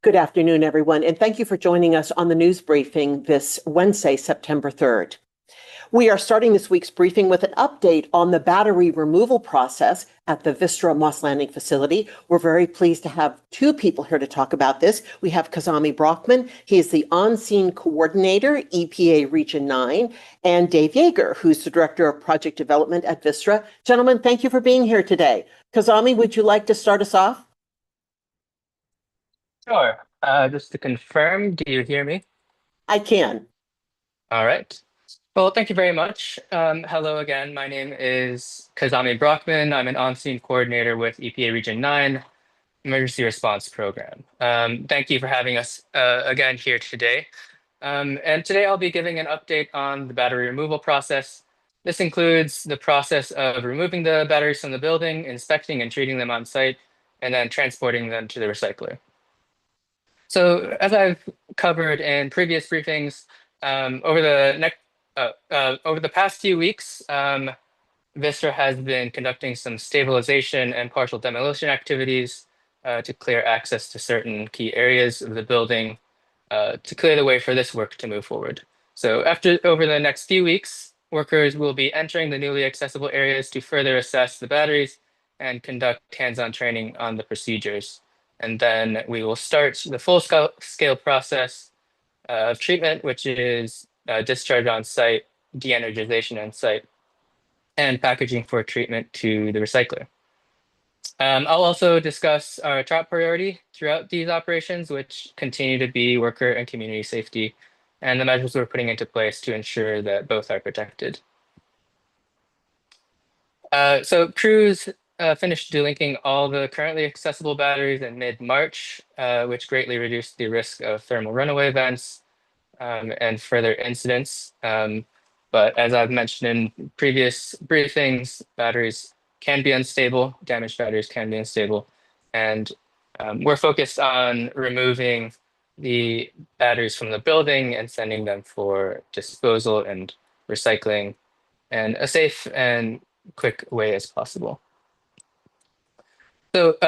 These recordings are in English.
Good afternoon, everyone, and thank you for joining us on the news briefing this Wednesday, September 3rd. We are starting this week's briefing with an update on the battery removal process at the Vistra Moss Landing facility. We're very pleased to have two people here to talk about this. We have Kazami Brockman. He is the on-scene coordinator, EPA Region 9, and Dave Yeager, who's the director of project development at Vistra. Gentlemen, thank you for being here today. Kazami, would you like to start us off? Sure. Just to confirm, do you hear me? I can. All right. Well, thank you very much. Hello again. My name is Kazami Brockman. I'm an on-scene coordinator with EPA Region 9 Emergency Response Program. Thank you for having us again here today. And today I'll be giving an update on the battery removal process. This includes the process of removing the batteries from the building, inspecting and treating them on site, and then transporting them to the recycler. So as I've covered in previous briefings, over the past few weeks, Vistra has been conducting some stabilization and partial demolition activities to clear access to certain key areas of the building to clear the way for this work to move forward. So over the next few weeks, workers will be entering the newly accessible areas to further assess the batteries and conduct hands-on training on the procedures. And then we will start the full-scale process of treatment, which is discharge on site, de-energization on site, and packaging for treatment to the recycler. I'll also discuss our top priority throughout these operations, which continue to be worker and community safety, and the measures we're putting into place to ensure that both are protected. So crews finished delinking all the currently accessible batteries in mid-March, which greatly reduced the risk of thermal runaway events and further incidents. But as I've mentioned in previous briefings, batteries can be unstable, damaged batteries can be unstable, and we're focused on removing the batteries from the building and sending them for disposal and recycling in a safe and quick way as possible. So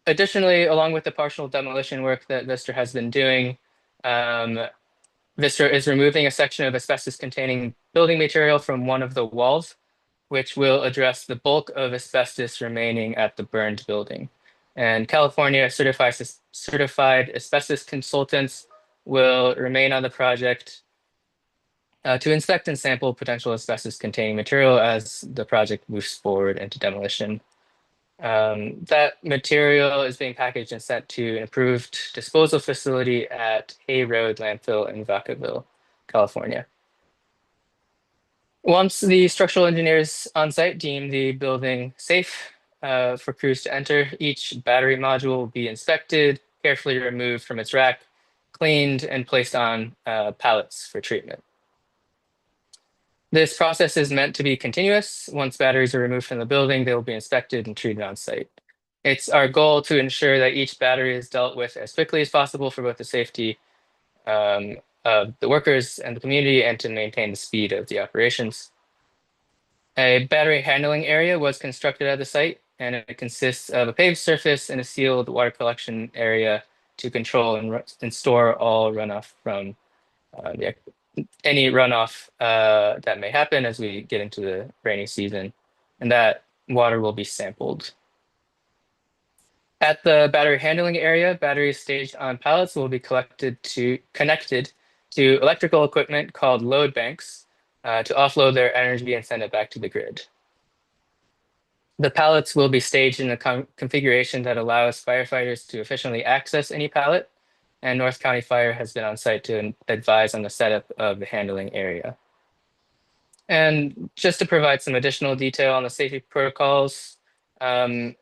additionally, along with the partial demolition work that Vistra has been doing, Vistra is removing a section of asbestos-containing building material from one of the walls, which will address the bulk of asbestos remaining at the burned building. And California certified asbestos consultants will remain on the project to inspect and sample potential asbestos-containing material as the project moves forward into demolition. That material is being packaged and sent to an approved disposal facility at Hay Road Landfill in Vacaville, California. Once the structural engineers on site deem the building safe for crews to enter, each battery module will be inspected, carefully removed from its rack, cleaned, and placed on pallets for treatment. This process is meant to be continuous. Once batteries are removed from the building, they will be inspected and treated on site. It's our goal to ensure that each battery is dealt with as quickly as possible for both the safety of the workers and the community and to maintain the speed of the operations. A battery handling area was constructed at the site, and it consists of a paved surface and a sealed water collection area to control and store all runoff from any runoff that may happen as we get into the rainy season, and that water will be sampled. At the battery handling area, batteries staged on pallets will be connected to electrical equipment called load banks to offload their energy and send it back to the grid. The pallets will be staged in a configuration that allows firefighters to efficiently access any pallet, and North County Fire has been on site to advise on the setup of the handling area. And just to provide some additional detail on the safety protocols, damaged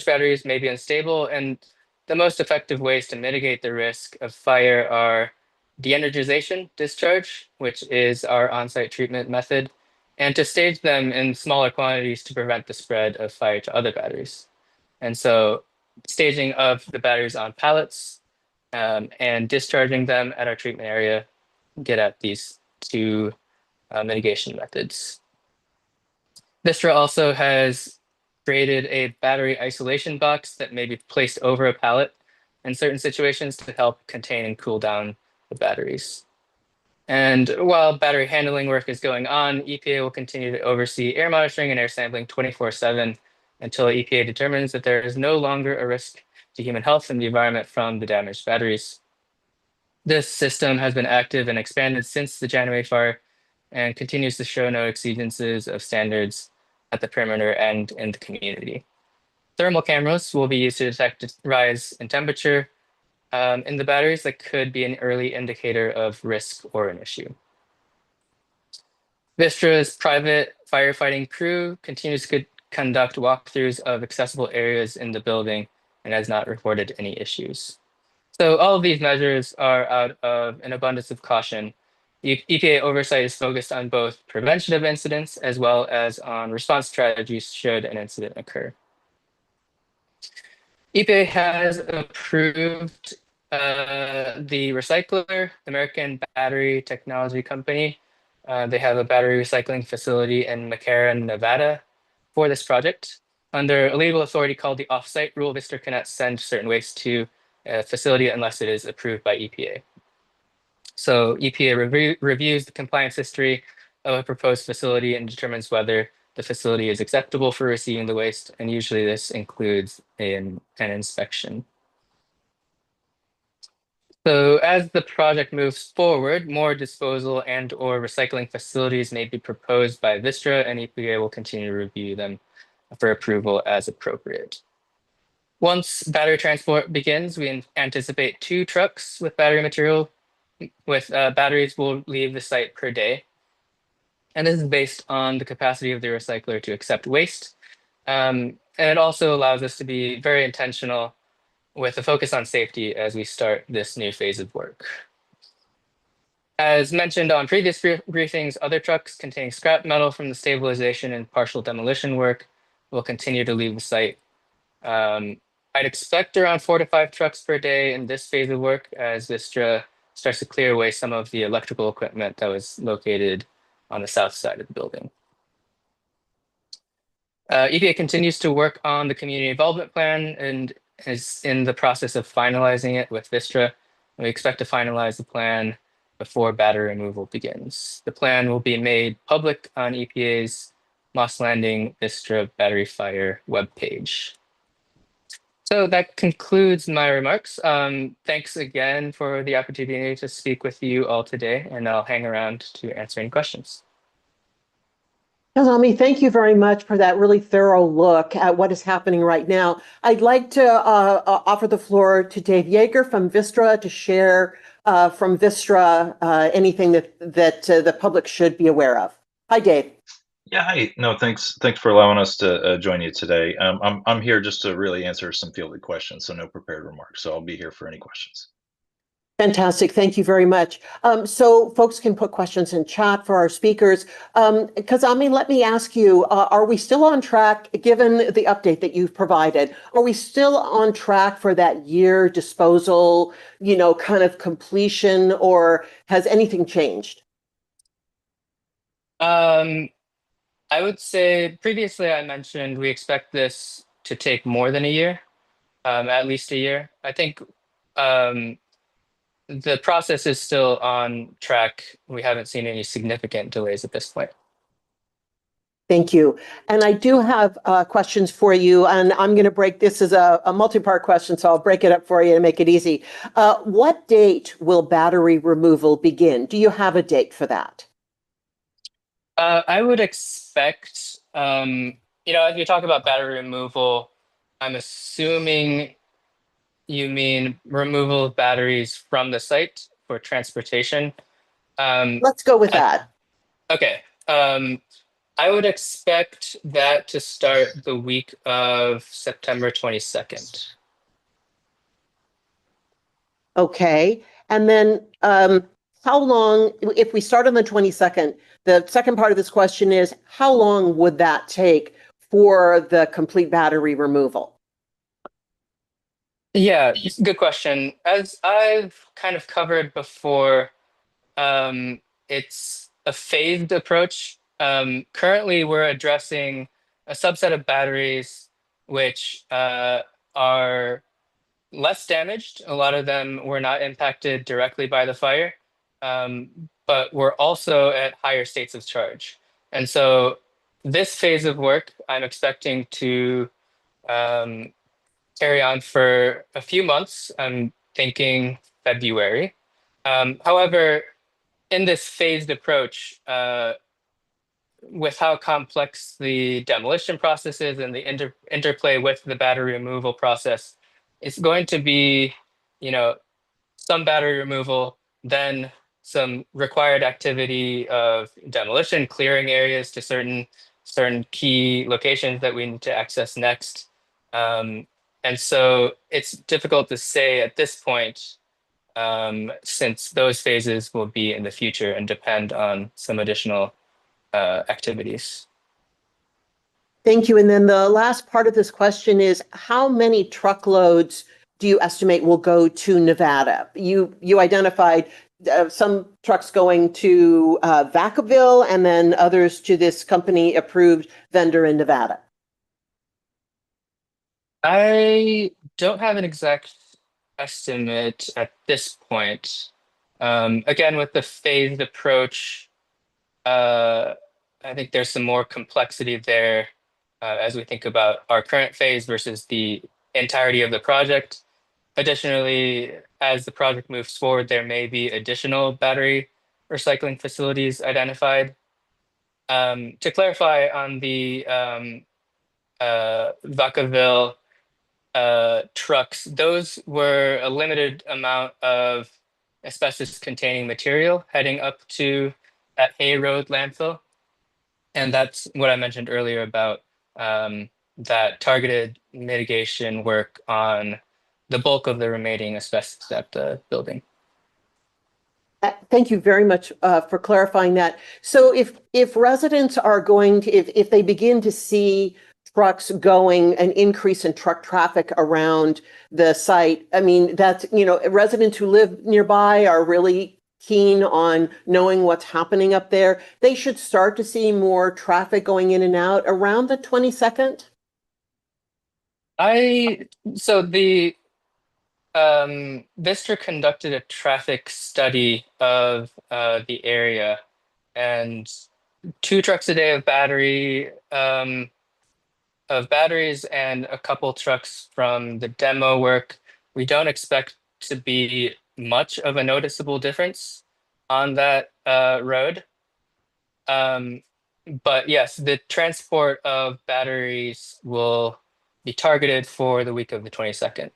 batteries may be unstable, and the most effective ways to mitigate the risk of fire are de-energization discharge, which is our on-site treatment method, and to stage them in smaller quantities to prevent the spread of fire to other batteries. And so staging of the batteries on pallets and discharging them at our treatment area get at these two mitigation methods. Vistra also has created a battery isolation box that may be placed over a pallet in certain situations to help contain and cool down the batteries. And while battery handling work is going on, EPA will continue to oversee air monitoring and air sampling 24/7 until EPA determines that there is no longer a risk to human health and the environment from the damaged batteries. This system has been active and expanded since the January fire and continues to show no exceedances of standards at the perimeter and in the community. Thermal cameras will be used to detect a rise in temperature in the batteries that could be an early indicator of risk or an issue. Vistra's private firefighting crew continues to conduct walkthroughs of accessible areas in the building and has not reported any issues. So all of these measures are out of an abundance of caution. EPA oversight is focused on both prevention of incidents as well as on response strategies should an incident occur. EPA has approved the recycler, the American Battery Technology Company. They have a battery recycling facility in McCarran, Nevada for this project. Under a legal authority called the offsite rule, Vistra cannot send certain waste to a facility unless it is approved by EPA. So EPA reviews the compliance history of a proposed facility and determines whether the facility is acceptable for receiving the waste, and usually this includes an inspection. So as the project moves forward, more disposal and or recycling facilities may be proposed by Vistra, and EPA will continue to review them for approval as appropriate. Once battery transport begins, we anticipate 2 trucks with battery material with batteries will leave the site per day. And this is based on the capacity of the recycler to accept waste. And it also allows us to be very intentional with a focus on safety as we start this new phase of work. As mentioned on previous briefings, other trucks containing scrap metal from the stabilization and partial demolition work will continue to leave the site. I'd expect around 4 to 5 trucks per day in this phase of work as Vistra starts to clear away some of the electrical equipment that was located on the south side of the building. EPA continues to work on the community involvement plan and is in the process of finalizing it with Vistra. We expect to finalize the plan before battery removal begins. The plan will be made public on EPA's Moss Landing Vistra Battery Fire webpage. So that concludes my remarks. Thanks again for the opportunity to speak with you all today, and I'll hang around to answer any questions. Kazami, thank you very much for that really thorough look at what is happening right now. I'd like to offer the floor to Dave Yeager from Vistra to share from Vistra anything that the public should be aware of. Hi, Dave. Yeah, hi. No, thanks for allowing us to join you today. I'm here just to really answer some fielded questions, so no prepared remarks. So I'll be here for any questions. Fantastic. Thank you very much. So folks can put questions in chat for our speakers. Kazami, let me ask you, are we still on track, given the update that you've provided, are we still on track for that year disposal, kind of completion, or has anything changed? I would say previously I mentioned we expect this to take more than a year, at least a year. I think the process is still on track. We haven't seen any significant delays at this point. Thank you. And I do have questions for you, and I'm going to break this as a multi-part question, so I'll break it up for you to make it easy. What date will battery removal begin? Do you have a date for that? I would expect, as we talk about battery removal, I'm assuming you mean removal of batteries from the site for transportation. Let's go with that. Okay. I would expect that to start the week of September 22nd. Okay. And then how long, if we start on the 22nd, the second part of this question is, how long would that take for the complete battery removal? Yeah, good question. As I've kind of covered before, it's a phased approach. Currently, we're addressing a subset of batteries which are less damaged. A lot of them were not impacted directly by the fire, but were also at higher states of charge. And so this phase of work, I'm expecting to carry on for a few months. I'm thinking February. However, in this phased approach, with how complex the demolition process is and the interplay with the battery removal process, it's going to be, some battery removal, then some required activity of demolition, clearing areas to certain key locations that we need to access next. And so it's difficult to say at this point, since those phases will be in the future and depend on some additional activities. Thank you. And then the last part of this question is, how many truckloads do you estimate will go to Nevada? You identified some trucks going to Vacaville and then others to this company-approved vendor in Nevada. I don't have an exact estimate at this point. Again, with the phased approach, I think there's some more complexity there as we think about our current phase versus the entirety of the project. Additionally, as the project moves forward, there may be additional battery recycling facilities identified. To clarify on the Vacaville trucks, those were a limited amount of asbestos-containing material heading up to that Hay Road landfill. And that's what I mentioned earlier about that targeted mitigation work on the bulk of the remaining asbestos at the building. Thank you very much for clarifying that. So if residents are going to, if they begin to see trucks going, an increase in truck traffic around the site, I mean, that's, residents who live nearby are really keen on knowing what's happening up there. They should start to see more traffic going in and out around the 22nd. So the Vistra conducted a traffic study of the area, and 2 trucks a day of batteries and a couple trucks from the demo work. We don't expect to be much of a noticeable difference on that road. But yes, the transport of batteries will be targeted for the week of the 22nd.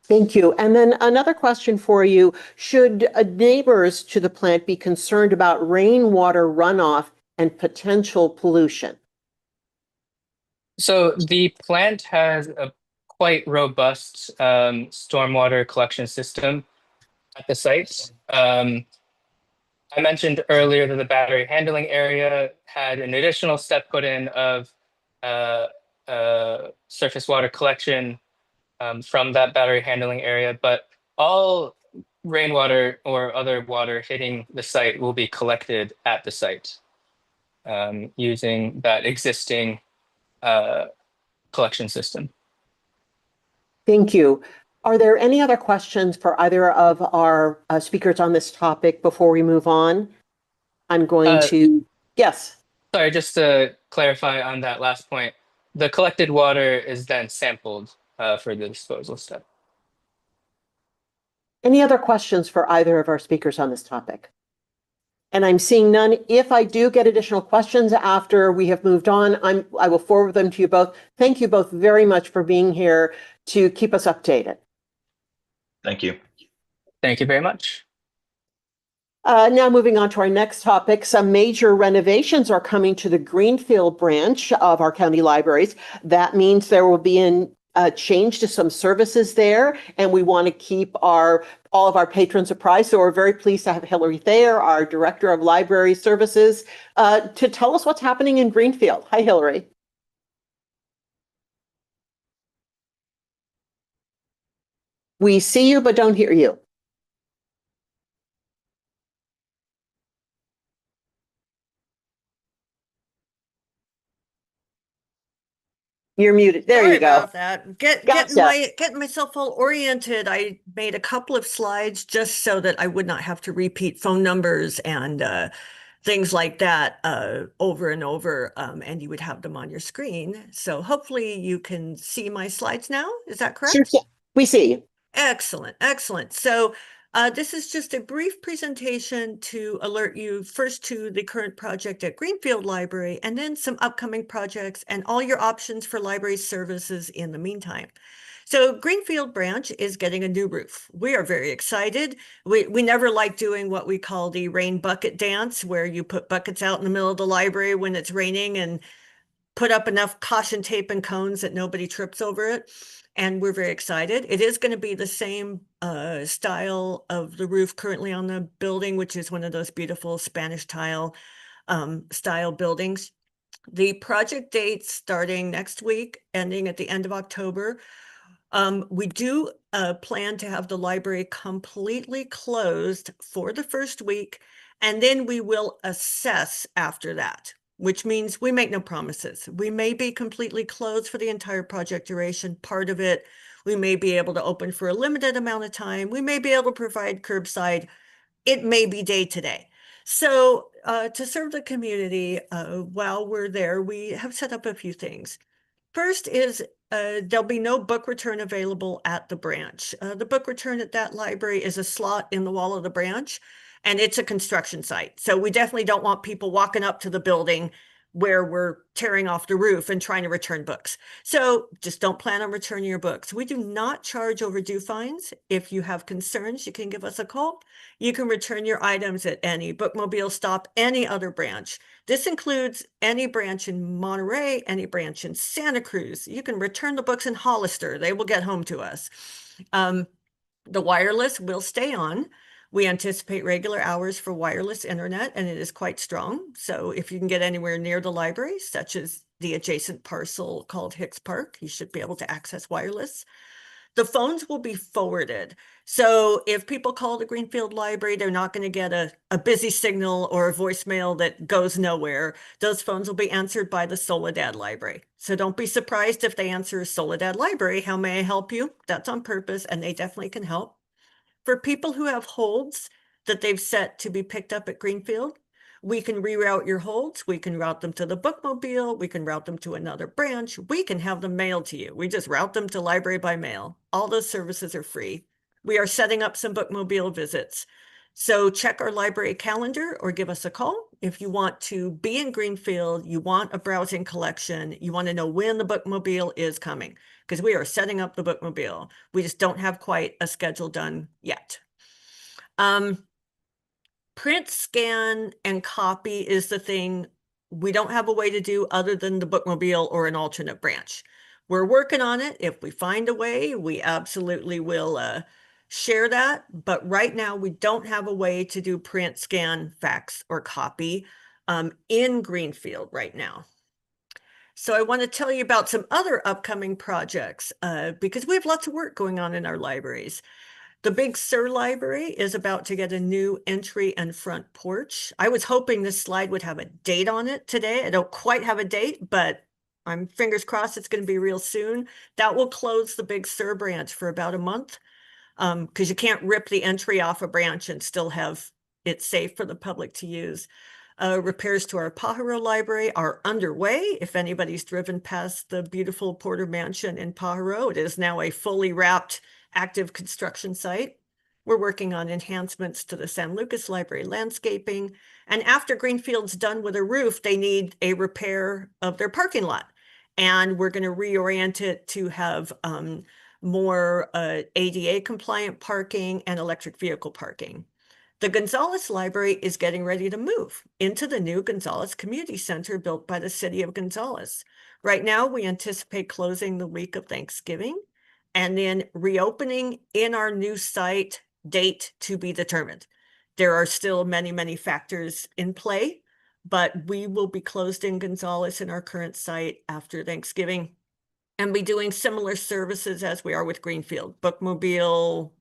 Thank you. And then another question for you. Should neighbors to the plant be concerned about rainwater runoff and potential pollution? So the plant has a quite robust stormwater collection system at the site. I mentioned earlier that the battery handling area had an additional step put in of surface water collection from that battery handling area, but all rainwater or other water hitting the site will be collected at the site using that existing collection system. Thank you. Are there any other questions for either of our speakers on this topic before we move on? I'm going to, yes. Sorry, just to clarify on that last point, the collected water is then sampled for the disposal step. Any other questions for either of our speakers on this topic? And I'm seeing none. If I do get additional questions after we have moved on, I will forward them to you both. Thank you both very much for being here to keep us updated. Thank you. Thank you very much. Now moving on to our next topic, some major renovations are coming to the Greenfield branch of our county libraries. That means there will be a change to some services there, and we want to keep all of our patrons apprised. So we're very pleased to have Hillary Thayer, our Director of Library Services, to tell us what's happening in Greenfield. Hi, Hillary. We see you, but don't hear you. You're muted. There Sorry you go. about that. Getting Gotcha. getting myself all oriented. I made a couple of slides just so that I would not have to repeat phone numbers and things like that over and over, and you would have them on your screen. So hopefully you can see my slides now. Is that correct? Sure. We see you. Excellent, excellent. So this is just a brief presentation to alert you first to the current project at Greenfield Library, and then some upcoming projects and all your options for library services in the meantime. So Greenfield branch is getting a new roof. We are very excited. We never like doing what we call the rain bucket dance, where you put buckets out in the middle of the library when it's raining and put up enough caution tape and cones that nobody trips over it. And we're very excited. It is going to be the same style of the roof currently on the building, which is one of those beautiful Spanish tile style buildings. The project date's starting next week, ending at the end of October. We do plan to have the library completely closed for the first week, and then we will assess after that, which means we make no promises. We may be completely closed for the entire project duration. Part of it, we may be able to open for a limited amount of time. We may be able to provide curbside. It may be day to day. So to serve the community while we're there, we have set up a few things. First is there'll be no book return available at the branch. The book return at that library is a slot in the wall of the branch, and it's a construction site. So we definitely don't want people walking up to the building where we're tearing off the roof and trying to return books. So just don't plan on returning your books. We do not charge overdue fines. If you have concerns, you can give us a call. You can return your items at any bookmobile stop, any other branch. This includes any branch in Monterey, any branch in Santa Cruz. You can return the books in Hollister. They will get home to us. The wireless will stay on. We anticipate regular hours for wireless internet, and it is quite strong. So if you can get anywhere near the library, such as the adjacent parcel called Hicks Park, you should be able to access wireless. The phones will be forwarded. So if people call the Greenfield Library, they're not going to get a busy signal or a voicemail that goes nowhere. Those phones will be answered by the Soledad Library. So don't be surprised if they answer Soledad Library. How may I help you? That's on purpose, and they definitely can help. For people who have holds that they've set to be picked up at Greenfield, we can reroute your holds. We can route them to the bookmobile. We can route them to another branch. We can have them mailed to you. We just route them to library by mail. All those services are free. We are setting up some bookmobile visits. So check our library calendar or give us a call. If you want to be in Greenfield, you want a browsing collection, you want to know when the bookmobile is coming, because we are setting up the bookmobile. We just don't have quite a schedule done yet. Print, scan, and copy is the thing we don't have a way to do other than the bookmobile or an alternate branch. We're working on it. If we find a way, we absolutely will share that. But right now, we don't have a way to do print, scan, fax, or copy in Greenfield right now. So I want to tell you about some other upcoming projects because we have lots of work going on in our libraries. The Big Sur Library is about to get a new entry and front porch. I was hoping this slide would have a date on it today. I don't quite have a date, but I'm fingers crossed it's going to be real soon. That will close the Big Sur branch for about a month because you can't rip the entry off a branch and still have it safe for the public to use. Repairs to our Pajaro Library are underway. If anybody's driven past the beautiful Porter Mansion in Pajaro, it is now a fully wrapped active construction site. We're working on enhancements to the San Lucas Library landscaping. And after Greenfield's done with a roof, they need a repair of their parking lot. And we're going to reorient it to have more ADA compliant parking and electric vehicle parking. The Gonzales Library is getting ready to move into the new Gonzales Community Center built by the city of Gonzales. Right now, we anticipate closing the week of Thanksgiving and then reopening in our new site, date to be determined. There are still many, many factors in play, but we will be closed in Gonzales in our current site after Thanksgiving and be doing similar services as we are with Greenfield, bookmobile,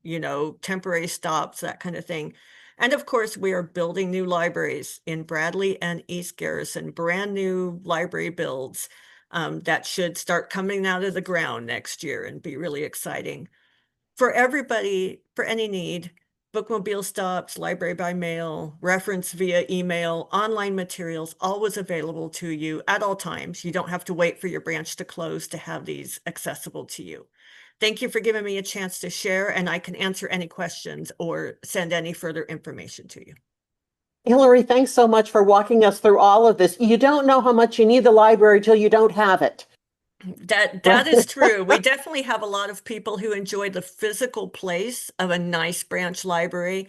temporary stops, that kind of thing. And of course, we are building new libraries in Bradley and East Garrison, brand new library builds. that should start coming out of the ground next year and be really exciting. For everybody, for any need, bookmobile stops, library by mail, reference via email, online materials, always available to you at all times. You don't have to wait for your branch to close to have these accessible to you. Thank you for giving me a chance to share, and I can answer any questions or send any further information to you. Hillary, thanks so much for walking us through all of this. You don't know how much you need the library till you don't have it. That is true. We definitely have a lot of people who enjoy the physical place of a nice branch library.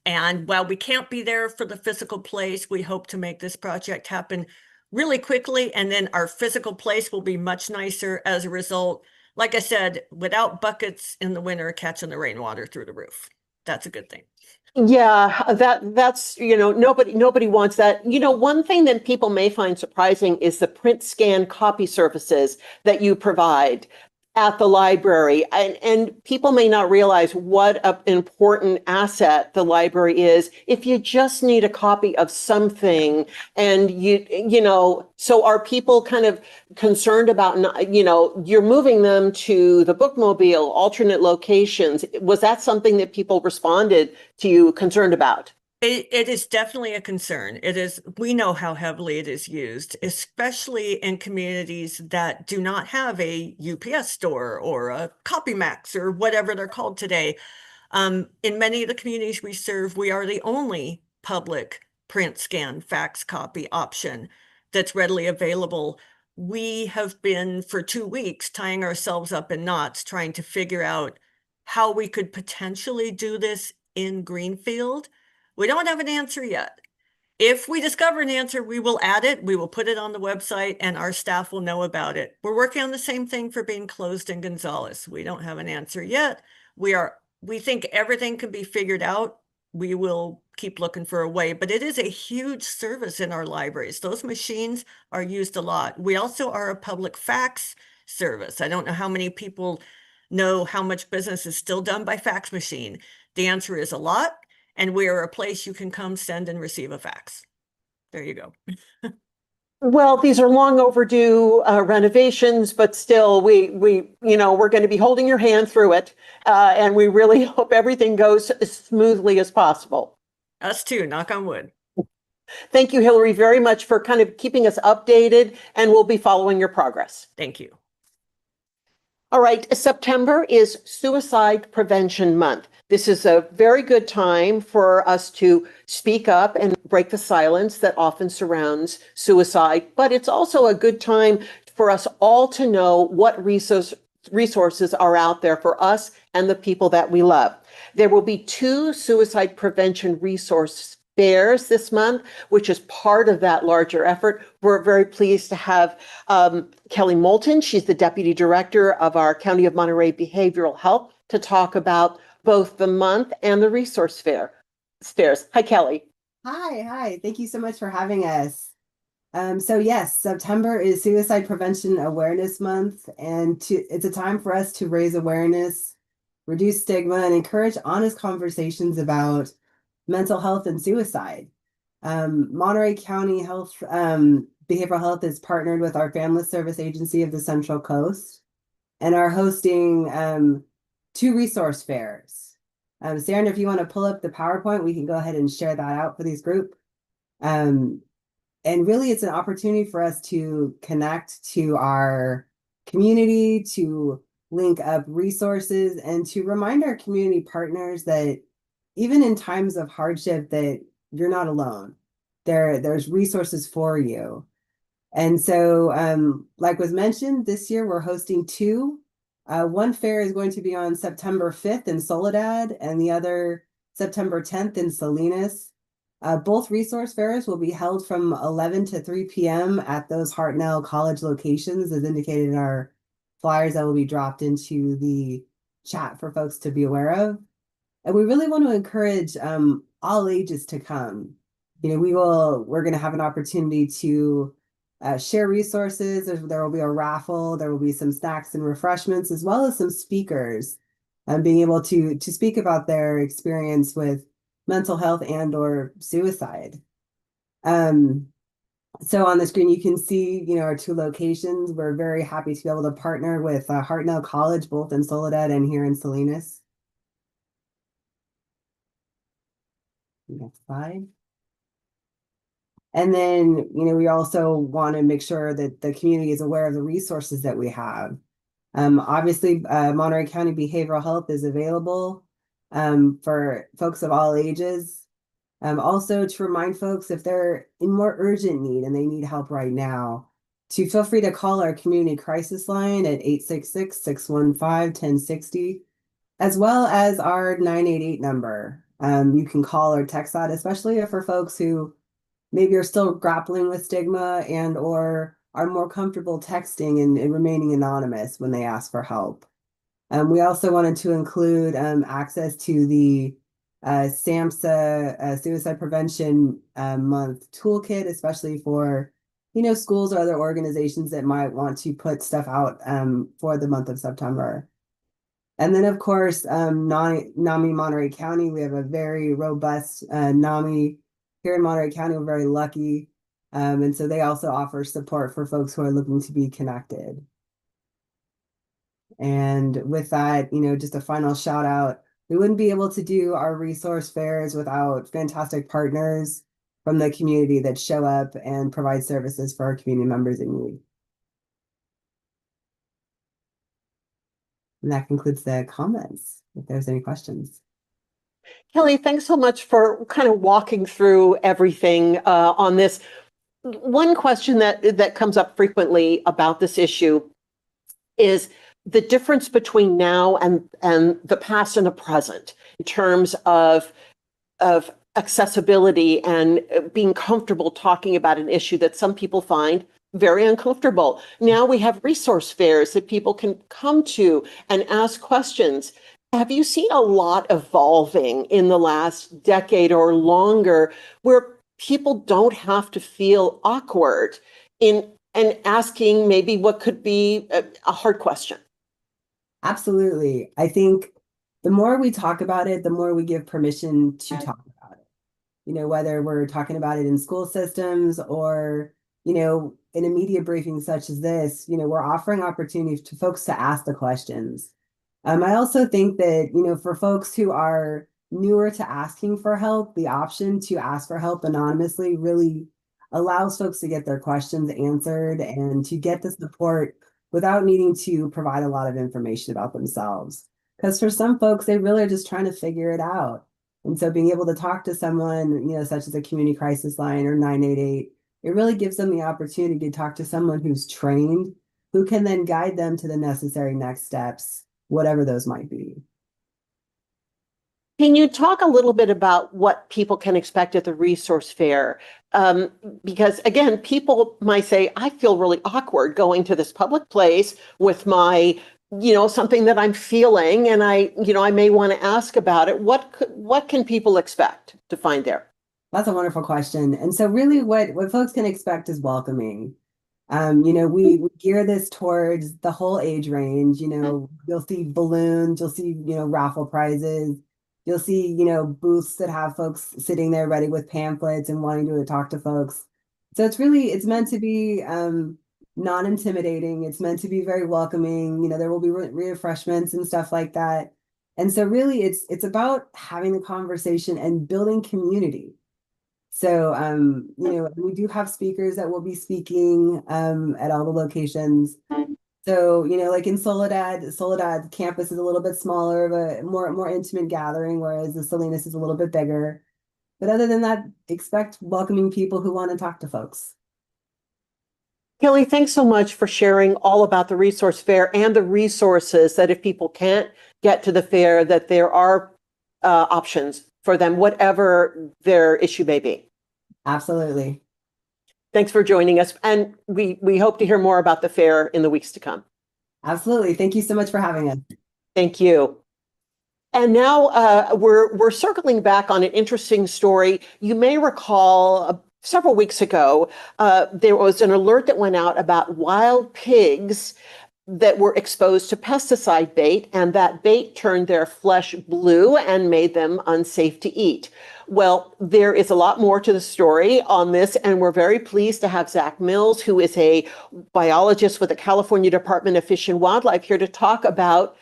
And while we can't be there for the physical place, we hope to make this project happen really quickly. And then our physical place will be much nicer as a result. Like I said, without buckets in the winter catching the rainwater through the roof. That's a good thing. Yeah, that's, nobody wants that. One thing that people may find surprising is the print scan copy services that you provide at the library. And people may not realize what an important asset the library is if you just need a copy of something. And so are people kind of concerned about, you're moving them to the bookmobile, alternate locations? Was that something that people responded to you concerned about? It is definitely a concern. It is. We know how heavily it is used, especially in communities that do not have a UPS store or a CopyMax or whatever they're called today. In many of the communities we serve, we are the only public print scan fax copy option that's readily available. We have been for 2 weeks tying ourselves up in knots trying to figure out how we could potentially do this in Greenfield. We don't have an answer yet. If we discover an answer, we will add it. We will put it on the website and our staff will know about it. We're working on the same thing for being closed in Gonzales. We don't have an answer yet. We think everything can be figured out. We will keep looking for a way, but it is a huge service in our libraries. Those machines are used a lot. We also are a public fax service. I don't know how many people know how much business is still done by fax machine. The answer is a lot. And we are a place you can come send and receive a fax. There you go. Well, these are long overdue renovations, but still, we're going to be holding your hand through it, and we really hope everything goes as smoothly as possible. Us too, knock on wood. Thank you, Hillary, very much for kind of keeping us updated, and we'll be following your progress. Thank you. All right, September is Suicide Prevention Month. This is a very good time for us to speak up and break the silence that often surrounds suicide, but it's also a good time for us all to know what resources are out there for us and the people that we love. There will be 2 suicide prevention resource fairs this month, which is part of that larger effort. We're very pleased to have Kelly Molton. She's the Deputy Director of our County of Monterey Behavioral Health to talk about both the month and the resource fairs. Hi, Kelly. Hi. Thank you so much for having us. So yes, September is Suicide Prevention Awareness Month, and it's a time for us to raise awareness, reduce stigma, and encourage honest conversations about mental health and suicide. Monterey County Health Behavioral Health is partnered with our Family Service Agency of the Central Coast and are hosting 2 resource fairs. Sandra, if you want to pull up the PowerPoint, we can go ahead and share that out for these group. And really, it's an opportunity for us to connect to our community, to link up resources, and to remind our community partners that even in times of hardship, that you're not alone. There's resources for you. And so, like was mentioned, this year we're hosting 2. One fair is going to be on September 5th in Soledad, and the other September 10th in Salinas. Both resource fairs will be held from 11 to 3 p.m. at those Hartnell College locations, as indicated in our flyers that will be dropped into the chat for folks to be aware of. And we really want to encourage all ages to come. We're going to have an opportunity to share resources. There will be a raffle. There will be some snacks and refreshments, as well as some speakers being able to speak about their experience with mental health and or suicide. So on the screen, you can see, our two locations. We're very happy to be able to partner with Hartnell College, both in Soledad and here in Salinas. Next slide. And then, we also want to make sure that the community is aware of the resources that we have. Obviously, Monterey County Behavioral Health is available for folks of all ages. Also to remind folks, if they're in more urgent need and they need help right now, to feel free to call our community crisis line at 866-615-1060, as well as our 988 number. You can call or text that, especially for folks who maybe are still grappling with stigma and or are more comfortable texting and remaining anonymous when they ask for help. We also wanted to include access to the SAMHSA Suicide Prevention Month toolkit, especially for, schools or other organizations that might want to put stuff out for the month of September. And then, of course, NAMI Monterey County, we have a very robust NAMI here in Monterey County. We're very lucky. And so they also offer support for folks who are looking to be connected. And with that, just a final shout out. We wouldn't be able to do our resource fairs without fantastic partners from the community that show up and provide services for our community members in need. And that concludes the comments, if there's any questions. Kelly, thanks so much for kind of walking through everything on this. One question that comes up frequently about this issue is the difference between now and the past and the present in terms of accessibility and being comfortable talking about an issue that some people find very uncomfortable. Now we have resource fairs that people can come to and ask questions. Have you seen a lot evolving in the last decade or longer where people don't have to feel awkward in asking maybe what could be a hard question? Absolutely. I think the more we talk about it, the more we give permission to talk about it. Whether we're talking about it in school systems or, in a media briefing such as this, we're offering opportunities to folks to ask the questions. I also think that, for folks who are newer to asking for help, the option to ask for help anonymously really allows folks to get their questions answered and to get the support without needing to provide a lot of information about themselves. Because for some folks, they really are just trying to figure it out. And so being able to talk to someone, such as a community crisis line or 988, it really gives them the opportunity to talk to someone who's trained, who can then guide them to the necessary next steps, whatever those might be. Can you talk a little bit about what people can expect at the resource fair? Because again, people might say, I feel really awkward going to this public place with my, something that I'm feeling, and I may want to ask about it. What can people expect to find there? That's a wonderful question. And so really what folks can expect is welcoming. We gear this towards the whole age range. You'll see balloons, you'll see, raffle prizes. You'll see, booths that have folks sitting there ready with pamphlets and wanting to talk to folks. So it's meant to be non-intimidating. It's meant to be very welcoming. There will be refreshments and stuff like that. And so really it's about having the conversation and building community. So, we do have speakers that will be speaking at all the locations. So, like in Soledad campus is a little bit smaller, but more intimate gathering, whereas the Salinas is a little bit bigger. But other than that, expect welcoming people who want to talk to folks. Kelly, thanks so much for sharing all about the resource fair and the resources that if people can't get to the fair, that there are options for them, whatever their issue may be. Absolutely. Thanks for joining us. And we hope to hear more about the fair in the weeks to come. Absolutely. Thank you so much for having us. Thank you. And now we're circling back on an interesting story. You may recall several weeks ago, there was an alert that went out about wild pigs that were exposed to pesticide bait, and that bait turned their flesh blue and made them unsafe to eat. Well, there is a lot more to the story on this, and we're very pleased to have Zach Mills, who is a biologist with the California Department of Fish and Wildlife, here to talk about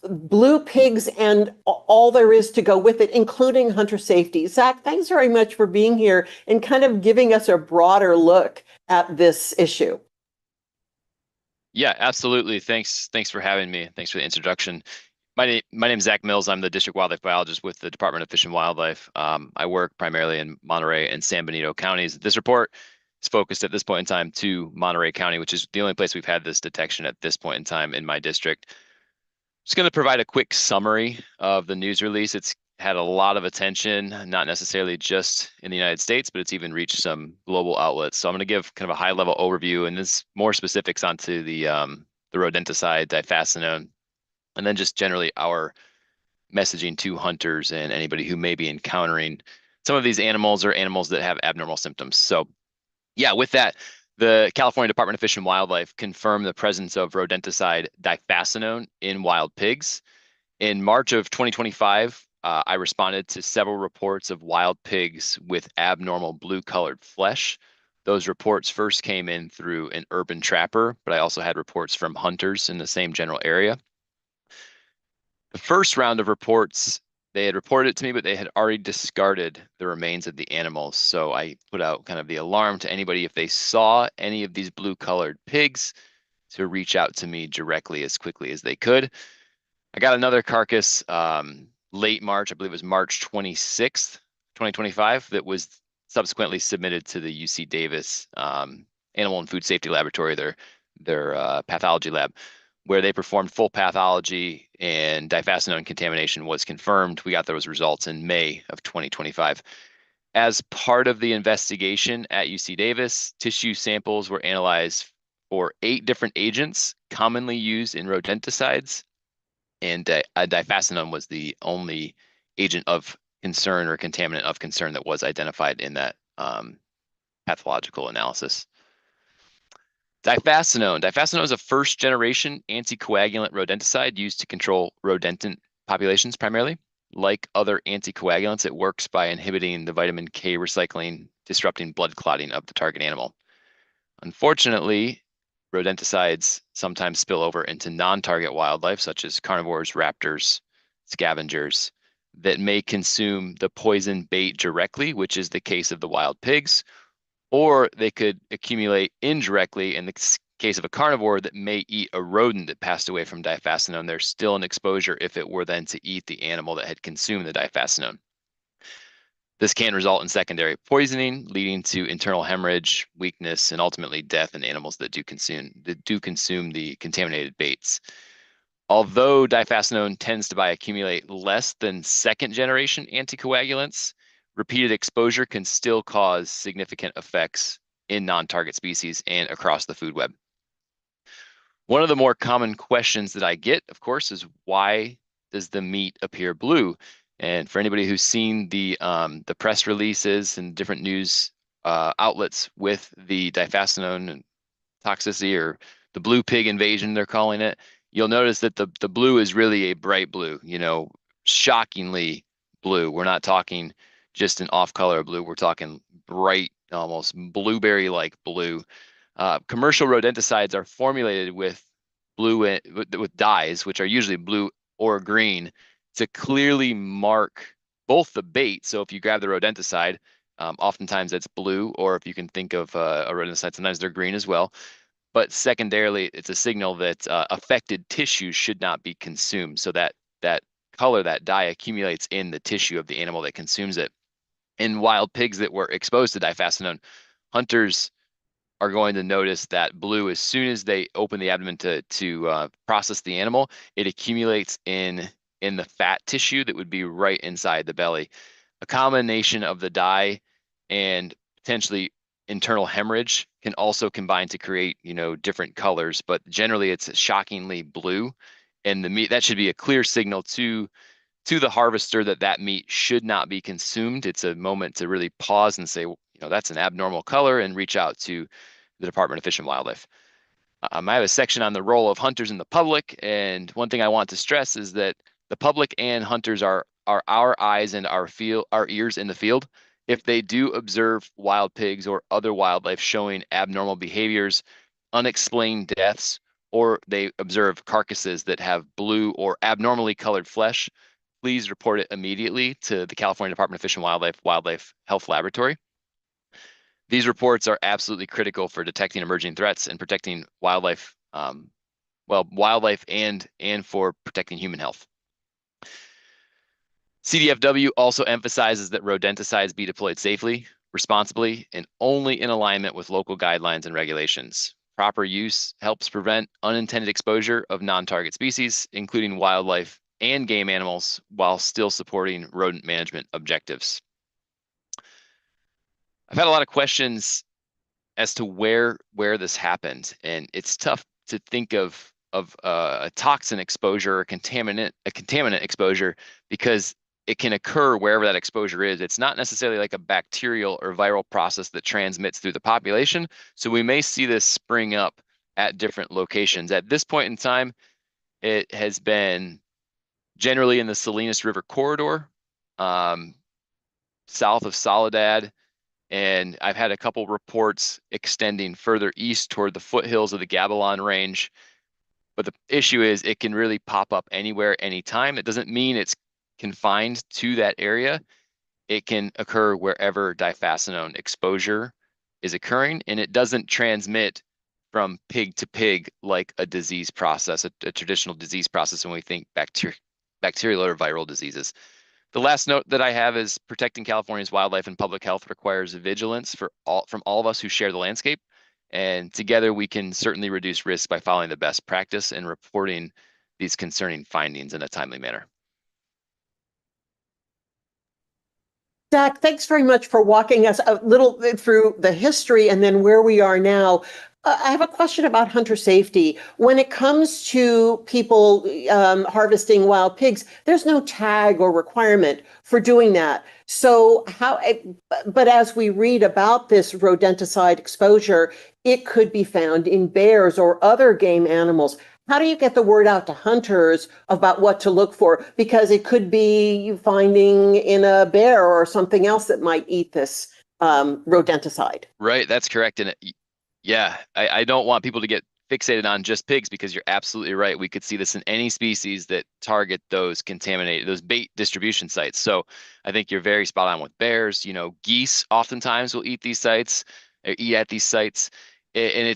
blue pigs and all there is to go with it, including hunter safety. Zach, thanks very much for being here and kind of giving us a broader look at this issue. Yeah, absolutely. Thanks for having me. Thanks for the introduction. My name is Zach Mills. I'm the district wildlife biologist with the Department of Fish and Wildlife. I work primarily in Monterey and San Benito counties. This report is focused at this point in time to Monterey County, which is the only place we've had this detection at this point in time in my district. Just going to provide a quick summary of the news release. It's had a lot of attention, not necessarily just in the United States, but it's even reached some global outlets. So I'm going to give kind of a high-level overview, and this more specifics onto the rodenticide, difascinone, and then just generally our messaging to hunters and anybody who may be encountering some of these animals or animals that have abnormal symptoms. So yeah, with that, the California Department of Fish and Wildlife confirmed the presence of rodenticide difascinone in wild pigs. In March of 2025, I responded to several reports of wild pigs with abnormal blue-colored flesh. Those reports first came in through an urban trapper, but I also had reports from hunters in the same general area. The first round of reports, they had reported it to me, but they had already discarded the remains of the animals. So I put out kind of the alarm to anybody if they saw any of these blue-colored pigs to reach out to me directly as quickly as they could. I got another carcass late March, I believe it was March 26th, 2025, that was subsequently submitted to the UC Davis Animal and Food Safety Laboratory, their pathology lab, where they performed full pathology and difascinone contamination was confirmed. We got those results in May of 2025. As part of the investigation at UC Davis, tissue samples were analyzed for 8 different agents commonly used in rodenticides, and difascinone was the only agent of concern or contaminant of concern that was identified in that pathological analysis. Difascinone is a first-generation anticoagulant rodenticide used to control rodent populations primarily. Like other anticoagulants, it works by inhibiting the vitamin K recycling, disrupting blood clotting of the target animal. Unfortunately, rodenticides sometimes spill over into non-target wildlife, such as carnivores, raptors, scavengers, that may consume the poison bait directly, which is the case of the wild pigs, or they could accumulate indirectly in the case of a carnivore that may eat a rodent that passed away from difascinone. There's still an exposure if it were then to eat the animal that had consumed the difascinone. This can result in secondary poisoning, leading to internal hemorrhage, weakness, and ultimately death in animals that do consume the contaminated baits. Although difascinone tends to bioaccumulate less than second-generation anticoagulants, repeated exposure can still cause significant effects in non-target species and across the food web. One of the more common questions that I get, of course, is why does the meat appear blue? And for anybody who's seen the press releases and different news outlets with the difascinone and toxicity, or the blue pig invasion, they're calling it, you'll notice that the blue is really a bright blue, shockingly blue. We're not talking just an off-color blue. We're talking bright, almost blueberry-like blue. Commercial rodenticides are formulated with with dyes, which are usually blue or green, to clearly mark both the bait. So if you grab the rodenticide, oftentimes it's blue, or if you can think of a rodenticide, sometimes they're green as well. But secondarily, it's a signal that affected tissues should not be consumed. So that color, that dye, accumulates in the tissue of the animal that consumes it. In wild pigs that were exposed to difascinone, hunters are going to notice that blue as soon as they open the abdomen to process the animal. It accumulates in the fat tissue that would be right inside the belly. A combination of the dye and potentially internal hemorrhage can also combine to create, different colors, but generally it's shockingly blue, and the meat, that should be a clear signal to the harvester that meat should not be consumed. It's a moment to really pause and say, that's an abnormal color, and reach out to the Department of Fish and Wildlife. I have a section on the role of hunters in the public, and one thing I want to stress is that the public and hunters are our eyes and our ears in the field. If they do observe wild pigs or other wildlife showing abnormal behaviors, unexplained deaths, or they observe carcasses that have blue or abnormally colored flesh, please report it immediately to the California Department of Fish and Wildlife Health Laboratory. These reports are absolutely critical for detecting emerging threats and protecting wildlife, wildlife and for protecting human health. CDFW also emphasizes that rodenticides be deployed safely, responsibly, and only in alignment with local guidelines and regulations. Proper use helps prevent unintended exposure of non-target species, including wildlife and game animals, while still supporting rodent management objectives. I've had a lot of questions as to where this happened, and it's tough to think of a toxin exposure or a contaminant exposure, because it can occur wherever that exposure is. It's not necessarily like a bacterial or viral process that transmits through the population. So we may see this spring up at different locations. At this point in time, it has been generally in the Salinas River corridor, south of Soledad. And I've had a couple reports extending further east toward the foothills of the Gabilan Range. But the issue is it can really pop up anywhere, anytime. It doesn't mean it's confined to that area. It can occur wherever diphacinone exposure is occurring, and it doesn't transmit from pig to pig like a disease process, a traditional disease process when we think bacterial or viral diseases. The last note that I have is protecting California's wildlife and public health requires vigilance from all of us who share the landscape. And together we can certainly reduce risk by following the best practice and reporting these concerning findings in a timely manner. Zach, thanks very much for walking us a little bit through the history and then where we are now. I have a question about hunter safety. When it comes to people harvesting wild pigs, there's no tag or requirement for doing that. So but as we read about this rodenticide exposure, it could be found in bears or other game animals. How do you get the word out to hunters about what to look for? Because it could be you finding in a bear or something else that might eat this rodenticide. Right, that's correct. And yeah, I don't want people to get fixated on just pigs, because you're absolutely right. We could see this in any species that target those bait distribution sites. So I think you're very spot on with bears. You know, geese oftentimes will eat these sites, or eat at these sites. And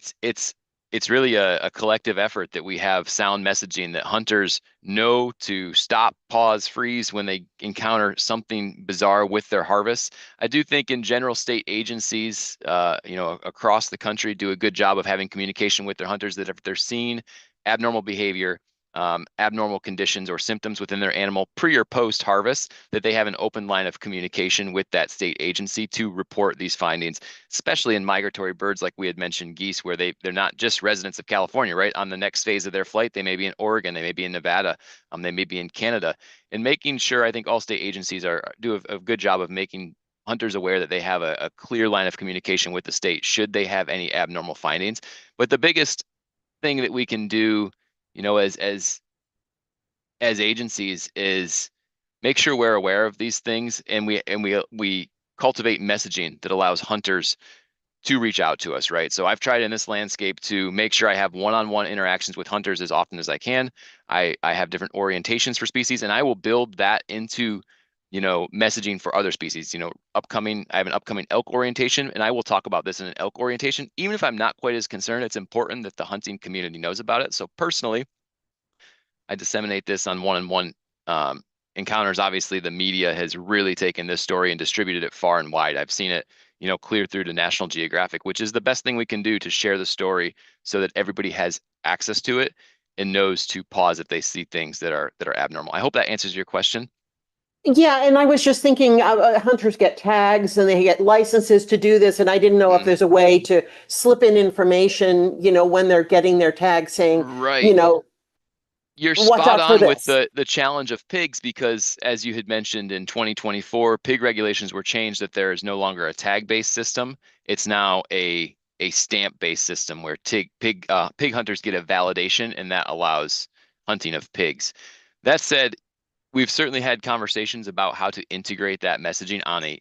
it's really a collective effort that we have sound messaging that hunters know to stop, pause, freeze when they encounter something bizarre with their harvest. I do think in general state agencies, across the country do a good job of having communication with their hunters, that if they're seeing abnormal behavior, abnormal conditions or symptoms within their animal pre or post harvest, that they have an open line of communication with that state agency to report these findings, especially in migratory birds like we had mentioned, geese, where they're not just residents of California, right? On the next phase of their flight, they may be in Oregon, they may be in Nevada, they may be in Canada, and making sure, I think all state agencies do a good job of making hunters aware that they have a clear line of communication with the state should they have any abnormal findings. But the biggest thing that we can do, as agencies, is make sure we're aware of these things, and we cultivate messaging that allows hunters to reach out to us, right? So I've tried in this landscape to make sure I have one-on-one interactions with hunters as often as I can. I have different orientations for species, and I will build that into messaging for other species. I have an upcoming elk orientation, and I will talk about this in an elk orientation. Even if I'm not quite as concerned, it's important that the hunting community knows about it. So personally, I disseminate this on one-on-one encounters. Obviously, the media has really taken this story and distributed it far and wide. I've seen it, clear through to National Geographic, which is the best thing we can do to share the story so that everybody has access to it and knows to pause if they see things that are abnormal. I hope that answers your question. Yeah, and I was just thinking hunters get tags and they get licenses to do this, and I didn't know if there's a way to slip in information, when they're getting their tag saying, right. You're watch spot out for on with this. the challenge of pigs, because as you had mentioned in 2024, pig regulations were changed that there is no longer a tag-based system. It's now a a stamp-based system where pig hunters get a validation, and that allows hunting of pigs. That said, we've certainly had conversations about how to integrate that messaging on a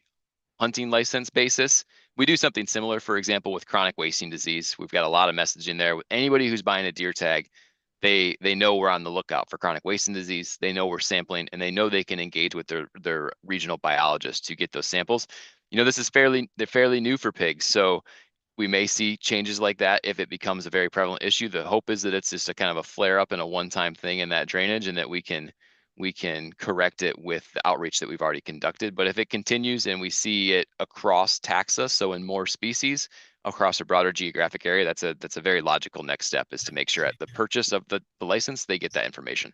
hunting license basis. We do something similar, for example, with chronic wasting disease. We've got a lot of messaging there. Anybody who's buying a deer tag, they know we're on the lookout for chronic wasting disease. They know we're sampling, and they know they can engage with their regional biologist to get those samples. This is fairly new for pigs, so we may see changes like that if it becomes a very prevalent issue. The hope is that it's just a kind of a flare up and a one-time thing in that drainage, and that we can correct it with the outreach that we've already conducted. But if it continues and we see it across taxa, so in more species across a broader geographic area, that's a very logical next step, is to make sure at the purchase of the license, they get that information.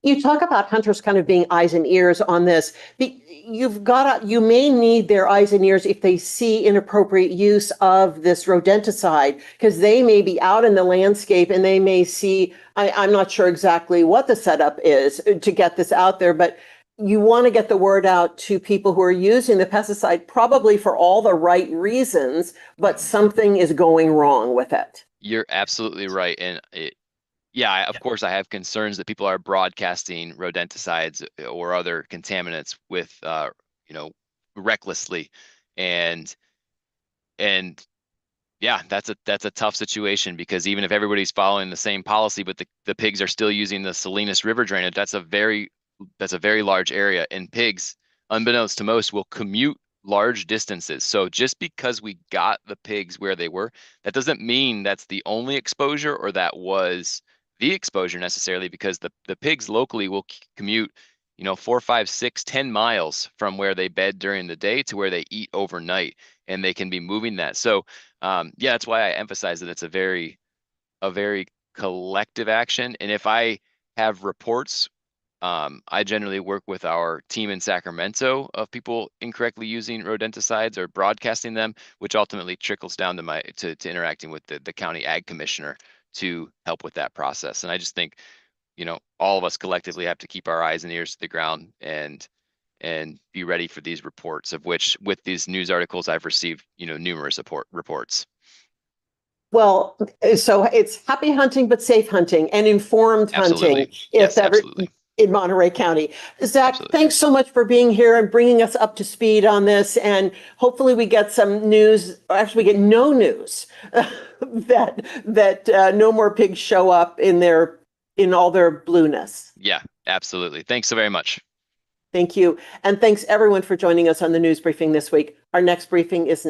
You talk about hunters kind of being eyes and ears on this. You may need their eyes and ears if they see inappropriate use of this rodenticide, because they may be out in the landscape and they may see, I'm not sure exactly what the setup is to get this out there, but you want to get the word out to people who are using the pesticide, probably for all the right reasons, but something is going wrong with it. You're absolutely right. And yeah, of course, I have concerns that people are broadcasting rodenticides or other contaminants with, recklessly, and yeah, that's a tough situation, because even if everybody's following the same policy, but the pigs are still using the Salinas River drainage, that's a very large area, and pigs, unbeknownst to most, will commute large distances. So just because we got the pigs where they were, that doesn't mean that's the only exposure, or that was the exposure necessarily, because the pigs locally will commute 4, 5, 6, 10 miles from where they bed during the day to where they eat overnight, and they can be moving that. So yeah, that's why I emphasize that it's a very collective action. And if I have reports, I generally work with our team in Sacramento of people incorrectly using rodenticides or broadcasting them, which ultimately trickles down to interacting with the county ag commissioner to help with that process. And I just think, all of us collectively have to keep our eyes and ears to the ground and be ready for these reports, of which, with these news articles, I've received, numerous reports. Well, so it's happy hunting, but safe hunting and informed hunting. Absolutely. In Monterey County. Zach, Absolutely. Thanks so much for being here and bringing us up to speed on this. And hopefully we get some news, or actually we get no news, that no more pigs show up in all their blueness. Yeah, absolutely. Thanks so very much. Thank you. And thanks everyone for joining us on the news briefing this week. Our next briefing is